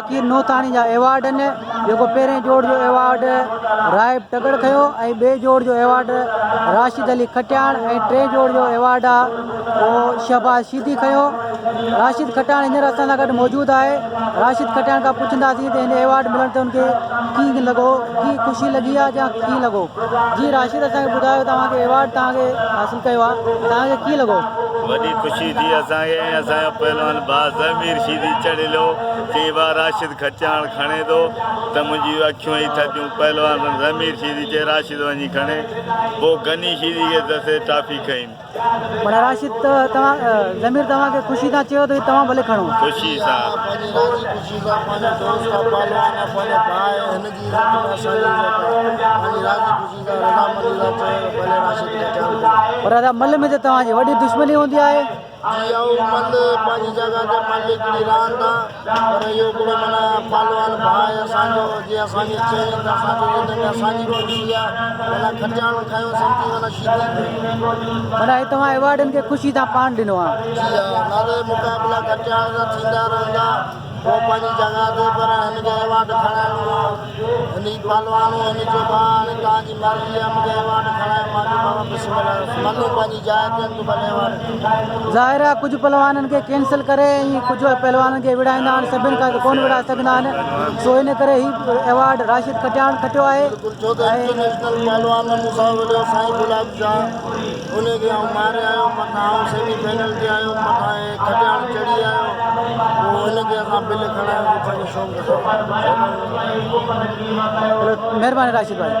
फ़कीर नोतानी जा एवॉर्ड आहिनि जेको पहिरें जोड़ जो एवॉर्ड राइब टगड़ खयो ऐं ॿिए जोड़ जो एवॉर्ड राशिद अली खटियाण ऐं टे जोड़ जो एवॉर्ड आहे उहो शहबाज शीदी खयो। राशिद खटियाण हींअर असां सां गॾु मौजूदु आहे। राशिद खटियाण खां पुछंदासीं त हिन एवॉर्ड मिलण ते उनखे कीअं लॻो, कीअं ख़ुशी लॻी आहे या कीअं लॻो। जी राशिद असांखे ॿुधायो तव्हांखे एवॉर्ड तव्हांखे हासिलु कयो आहे, तव्हांखे कीअं लॻो। वॾी ख़ुशी थी असांखे ऐं असांजो पहलवान भाउ ज़मीर शीदी चढ़ियो चई बा राशिद खटियाण खणे थो त मुंहिंजी अखियूं ई थधियूं। पहलवान ज़मीर शीदी चए राशिद वञी खणे, पोइ गनी शीदी खे दसे टाफी खई। माना राशिद तव्हां ज़मीर तव्हांखे ख़ुशी सां चयो त तव्हां भले खणो। ख़ुशी सां पर दादा मल में त तव्हांजी वॾी दुश्मनी हूंदी आहे। मल पंहिंजी जॻह ते मल हिकिड़ी रहनि था, पर इहो हिकिड़ो माना पहलवान भाउ आहे असांजो, जीअं असांखे चई त असांजी ख़ुशी आहे माना खटियाण खयो सम्झी माना शीदी माना तव्हां एवॉर्डनि खे ख़ुशी सां पाण ॾिनो आहे। जी हा, नाले मुक़ाबिला खटियाण जा थींदा रहंदा पोइ पंहिंजी जॻह ते, पर हिनखे एवॉर्ड खणाइणो हिन पहलवान हिनजो भाउ हाणे तव्हांजी मर्ज़ी आहे मूंखे एवॉर्ड खणायो, मां बाबा बिस्मिल्लाह मलूं पंहिंजी जाइ ते तूं भले एवॉर्ड। ज़ाहिर आहे कुझु पहलवाननि खे कैंसिल करे ऐं कुझु पहलवाननि खे विड़ाईंदा आहिनि, सभिनि खां कोन विड़ाए सघंदा आहिनि, सो इन करे ही एवॉर्ड राशिद खटियाण खटियो आहे। छो त इंटरनेशनल पहलवान मूंसां विढ़ियो साईं गुलाब शाह, उनखे आउं मारे आयो, मथां आउं सेमीफाइनल ते आयो, मथां खटियाण चढ़ी आयो, पोइ हिनखे असां बिल खणायो पंहिंजो शौक़ु। महिरबानी राशिद भाई।